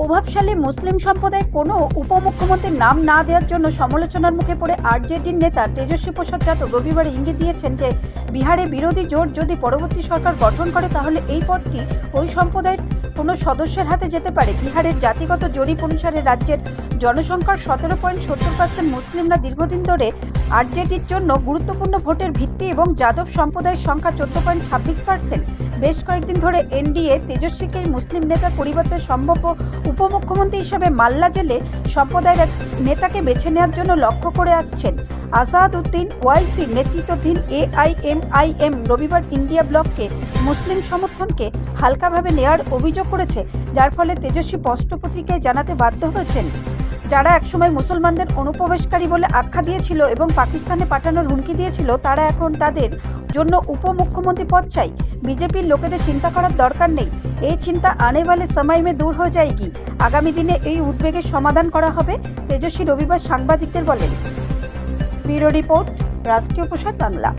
প্রভাবশালী মুসলিম সম্প্রদায় কোনো উপমুখ্যমন্ত্রীর নাম না দেওয়ার জন্য সমালোচনার মুখে পড়ে আরজেডির নেতা তেজস্বী প্রসাদ যাদব রবিবার ইঙ্গিত দিয়েছেন যে বিহারে বিরোধী জোট যদি পরবর্তী সরকার গঠন করে তাহলে এই পদটি ওই সম্প্রদায়ের কোনো সদস্যের হাতে যেতে পারে। বিহারের জাতিগত জরিপ অনুসারে রাজ্যের জনসংখ্যার 17.70% মুসলিমরা দীর্ঘদিন ধরে আরজেডির জন্য গুরুত্বপূর্ণ ভোটের ভিত্তি এবং যাদব সম্প্রদায়ের সংখ্যা 14.26%। বেশ কয়েকদিন ধরে এনডিএ তেজস্বীকে মুসলিম নেতার পরিবর্তে সম্ভাব্য উপমুখ্যমন্ত্রী হিসেবে মাল্লা জেলে সম্প্রদায়ের এক নেতাকে বেছে নেওয়ার জন্য লক্ষ্য করে আসছেন। আসাদউদ্দিন ওয়াইসির নেতৃত্বাধীন এআইএমআইএম রবিবার ইন্ডিয়া ব্লককে মুসলিম সমর্থনকে হালকাভাবে নেওয়ার অভিযোগ করেছে, যার ফলে তেজস্বী স্পষ্ট পত্রিকায় জানাতে বাধ্য হয়েছেন যারা একসময় মুসলমানদের অনুপ্রবেশকারী বলে আখ্যা দিয়েছিল এবং পাকিস্তানে পাঠানোর হুমকি দিয়েছিল তারা এখন তাদের জন্য উপমুখ্যমন্ত্রী পদ চাই। বিজেপির লোকেদের চিন্তা করার দরকার নেই, এই চিন্তা আনে वाले समय में दूर हो जाएगी। আগামী দিনে এই উদ্বেগের সমাধান করা হবে, তেজস্বী রবিবার সাংবাদিকদের বলেন। ব্যুরো রিপোর্ট, রাষ্ট্রীয় প্রসার বাংলা।